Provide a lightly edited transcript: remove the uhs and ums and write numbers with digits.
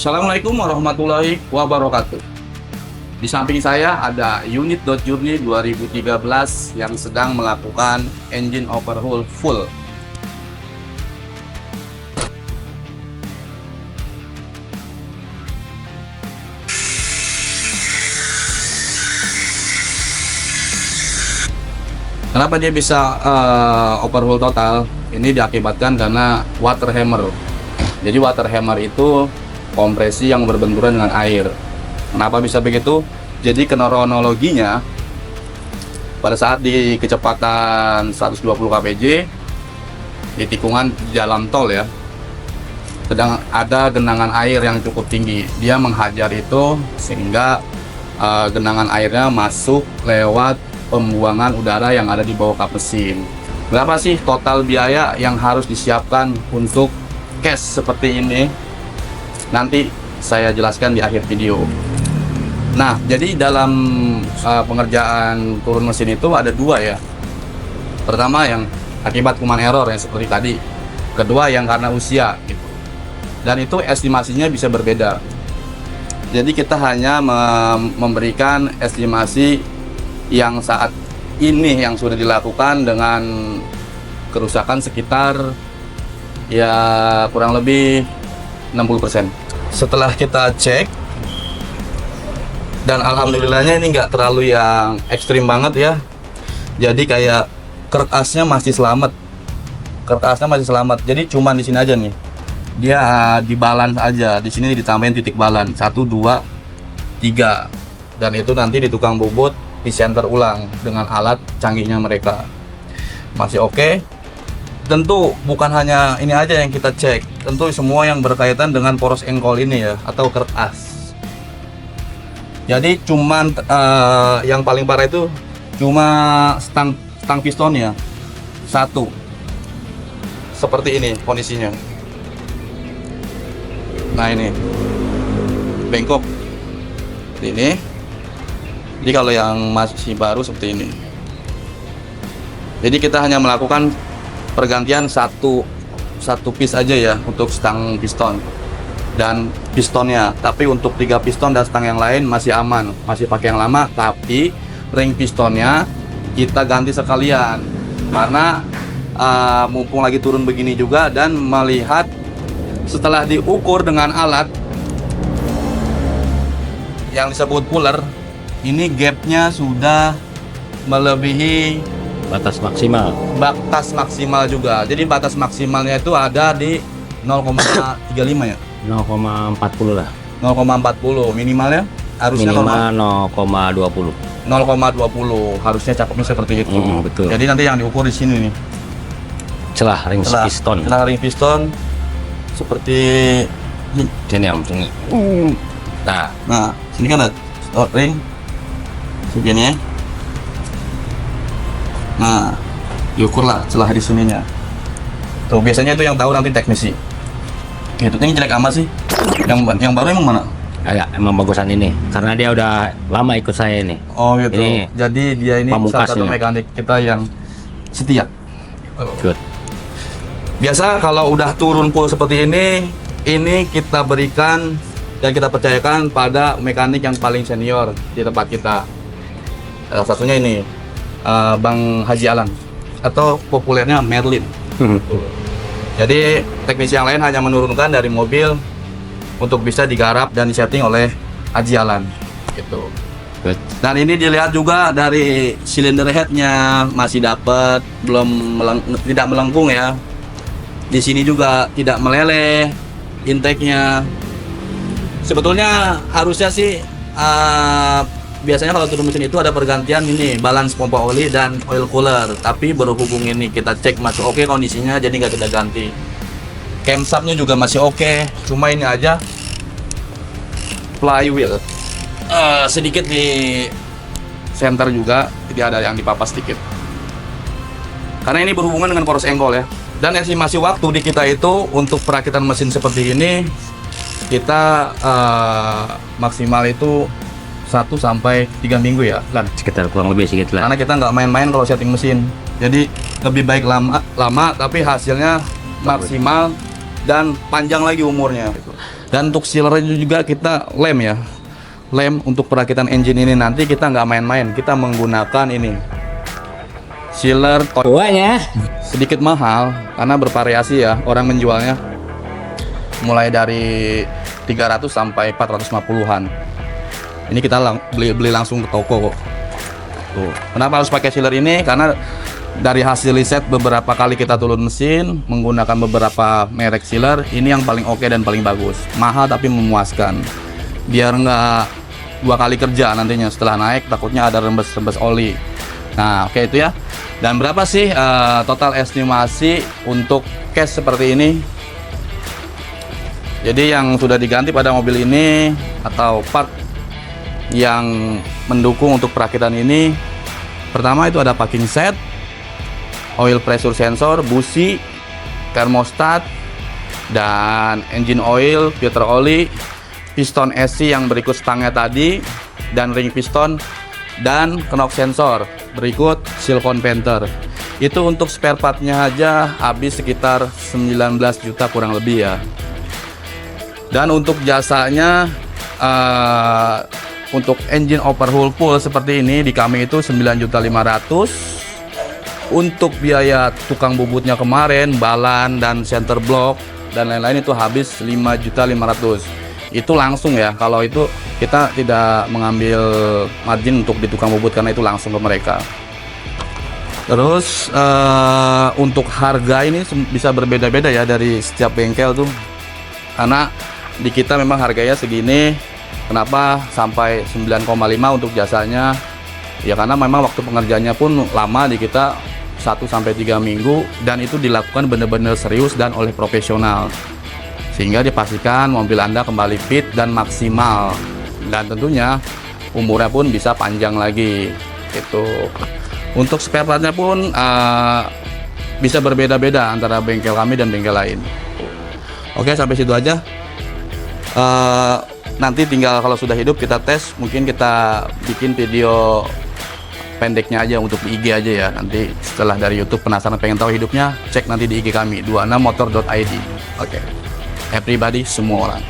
Assalamualaikum warahmatullahi wabarakatuh. Di samping saya ada unit Journey 2013 yang sedang melakukan engine overhaul full. Kenapa dia bisa overhaul total? Ini diakibatkan karena water hammer. Jadi water hammer itu kompresi yang berbenturan dengan air. Kenapa bisa begitu? Jadi kronologinya pada saat di kecepatan 120 kpj di tikungan jalan tol ya, sedang ada genangan air yang cukup tinggi. Dia menghajar itu sehingga genangan airnya masuk lewat pembuangan udara yang ada di bawah kap mesin. Berapa sih total biaya yang harus disiapkan untuk case seperti ini? Nanti saya jelaskan di akhir video. Nah, jadi dalam pengerjaan turun mesin itu ada dua ya. Pertama yang akibat human error yang seperti tadi. Kedua yang karena usia gitu. Dan itu estimasinya bisa berbeda. Jadi kita hanya memberikan estimasi yang saat ini yang sudah dilakukan dengan kerusakan sekitar ya kurang lebih 60%. Setelah kita cek dan alhamdulillahnya ini nggak terlalu yang ekstrim banget ya. Jadi kayak kerk asnya masih selamat. Kerk asnya masih selamat. Jadi cuman di sini aja nih. Dia di balance aja. Di sini ditambahin titik balance 1 2 3. Dan itu nanti di tukang bobot di center ulang dengan alat canggihnya mereka. Masih oke. Tentu bukan hanya ini aja yang kita cek, tentu semua yang berkaitan dengan poros engkol ini ya, atau kerk as. Jadi cuman yang paling parah itu cuma stang pistonnya satu, seperti ini kondisinya. Nah ini bengkok seperti ini. Jadi kalau yang masih baru seperti ini. Jadi kita hanya melakukan pergantian satu piece aja ya untuk stang piston dan pistonnya. Tapi untuk 3 piston dan stang yang lain masih aman, masih pakai yang lama. Tapi ring pistonnya kita ganti sekalian karena mumpung lagi turun begini juga, dan melihat setelah diukur dengan alat yang disebut puller, ini gapnya sudah melebihi batas maksimal. Batas maksimal juga. Jadi batas maksimalnya itu ada di 0,35 ya. 0,40 lah. 0,40 minimalnya harusnya Minimal 0,20. 0,20 harusnya cakepnya seperti itu. Betul. Jadi nanti yang diukur di sini nih. Celah ring piston. Celah ring piston seperti Sini om, sini. Nah, sini kan ada ring segini ya. Nah, diukur lah celah di sininya. Tuh biasanya itu yang tahu nanti teknisi. Gitu. Ini jelek amat sih. Yang baru emang mana? Ya, emang bagusan ini. Karena dia udah lama ikut saya ini. Oh gitu. Ini jadi dia ini salah satu mekanik kita yang setia. Good. Biasa kalau udah turun full seperti ini kita berikan dan kita percayakan pada mekanik yang paling senior di tempat kita. Salah satunya ini Bang Haji Alan atau populernya Merlin. Jadi teknisi yang lain hanya menurunkan dari mobil untuk bisa digarap dan disetting oleh Haji Alan gitu. Good. Dan ini dilihat juga dari silinder headnya masih dapat, tidak melengkung ya. Di sini juga tidak meleleh intake-nya. Sebetulnya harusnya sih biasanya kalau turun mesin itu ada pergantian ini balance pompa oli dan oil cooler, tapi berhubung ini kita cek masih oke kondisinya, jadi nggak kita ganti. Camshaftnya juga masih oke, cuma ini aja flywheel sedikit di center juga, jadi ada yang dipapas sedikit karena ini berhubungan dengan poros engkol ya. Dan estimasi waktu di kita itu untuk perakitan mesin seperti ini kita maksimal itu 1 sampai 3 minggu ya, Lan. Sekitar kurang lebih sedikit lah. Karena kita nggak main-main kalau setting mesin. Jadi lebih baik lama tapi hasilnya maksimal dan panjang lagi umurnya. Dan untuk sealernya juga kita lem ya. Lem untuk perakitan engine ini nanti kita nggak main-main, kita menggunakan ini sealer Tuanya. sedikit mahal karena bervariasi ya orang menjualnya mulai dari 300 sampai 450-an. Ini kita beli langsung ke toko kok. Tuh. Kenapa harus pakai sealer ini? Karena dari hasil riset beberapa kali kita turun mesin menggunakan beberapa merek sealer, ini yang paling oke dan paling bagus. Mahal tapi memuaskan. Biar nggak 2 kali kerja nantinya setelah naik, takutnya ada rembes-rembes oli. Nah, oke itu ya. Dan berapa sih total estimasi untuk case seperti ini? Jadi yang sudah diganti pada mobil ini atau part yang mendukung untuk perakitan ini, pertama itu ada packing set, oil pressure sensor, busi, thermostat, dan engine oil, filter oli, piston SC yang berikut stangnya tadi, dan ring piston, dan knock sensor berikut silicone painter. Itu untuk spare partnya aja habis sekitar 19 juta kurang lebih ya. Dan untuk jasanya untuk engine overhaul full seperti ini di kami itu 9.500.000. Untuk biaya tukang bubutnya kemarin, balan dan center block dan lain-lain itu habis 5.500.000. Itu langsung ya, kalau itu kita tidak mengambil margin untuk di tukang bubut karena itu langsung ke mereka. Terus untuk harga ini bisa berbeda-beda ya dari setiap bengkel tuh, karena di kita memang harganya segini. Kenapa sampai 9,5 untuk jasanya? Ya karena memang waktu pengerjaannya pun lama di kita 1-3 minggu, dan itu dilakukan benar-benar serius dan oleh profesional, sehingga dipastikan mobil Anda kembali fit dan maksimal, dan tentunya umurnya pun bisa panjang lagi gitu. Untuk spare partnya pun bisa berbeda-beda antara bengkel kami dan bengkel lain. Oke, sampai situ aja. Nanti tinggal kalau sudah hidup kita tes, mungkin kita bikin video pendeknya aja untuk di IG aja ya. Nanti setelah dari YouTube penasaran pengen tahu hidupnya, cek nanti di IG kami 26motor.id. Oke. Everybody, semua orang.